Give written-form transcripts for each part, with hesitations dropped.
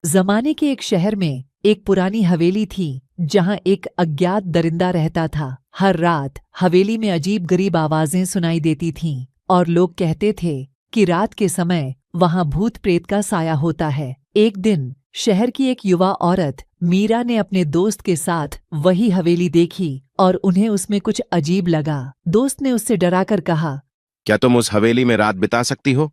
जमाने के एक शहर में एक पुरानी हवेली थी जहां एक अज्ञात दरिंदा रहता था। हर रात हवेली में अजीब गरीब आवाजें सुनाई देती थीं और लोग कहते थे कि रात के समय वहां भूत प्रेत का साया होता है। एक दिन शहर की एक युवा औरत मीरा ने अपने दोस्त के साथ वही हवेली देखी और उन्हें उसमें कुछ अजीब लगा। दोस्त ने उससे डराकर कहा, क्या तुम उस हवेली में रात बिता सकती हो?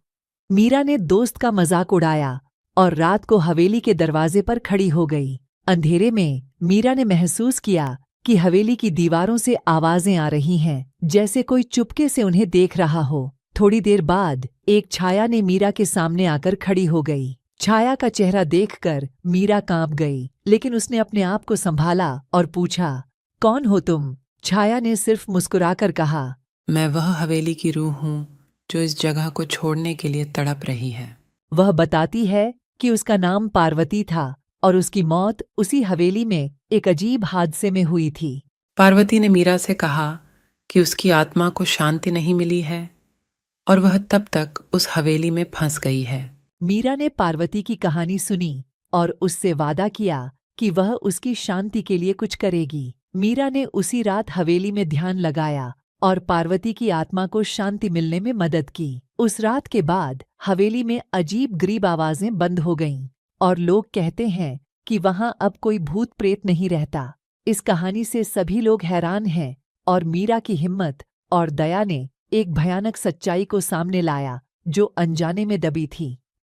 मीरा ने दोस्त का मजाक उड़ाया और रात को हवेली के दरवाजे पर खड़ी हो गई। अंधेरे में मीरा ने महसूस किया कि हवेली की दीवारों से आवाजें आ रही हैं, जैसे कोई चुपके से उन्हें देख रहा हो। थोड़ी देर बाद एक छाया ने मीरा के सामने आकर खड़ी हो गई। छाया का चेहरा देखकर मीरा कांप गई, लेकिन उसने अपने आप को संभाला और पूछा, कौन हो तुम? छाया ने सिर्फ मुस्कुराकर कहा, मैं वह हवेली की रूह हूँ जो इस जगह को छोड़ने के लिए तड़प रही है। वह बताती है कि उसका नाम पार्वती था और उसकी मौत उसी हवेली में एक अजीब हादसे में हुई थी। पार्वती ने मीरा से कहा कि उसकी आत्मा को शांति नहीं मिली है और वह तब तक उस हवेली में फंस गई है। मीरा ने पार्वती की कहानी सुनी और उससे वादा किया कि वह उसकी शांति के लिए कुछ करेगी। मीरा ने उसी रात हवेली में ध्यान लगाया और पार्वती की आत्मा को शांति मिलने में मदद की। उस रात के बाद हवेली में अजीब गरीब आवाजें बंद हो गईं और लोग कहते हैं कि वहां अब कोई भूत प्रेत नहीं रहता। इस कहानी से सभी लोग हैरान हैं और मीरा की हिम्मत और दया ने एक भयानक सच्चाई को सामने लाया जो अनजाने में दबी थी।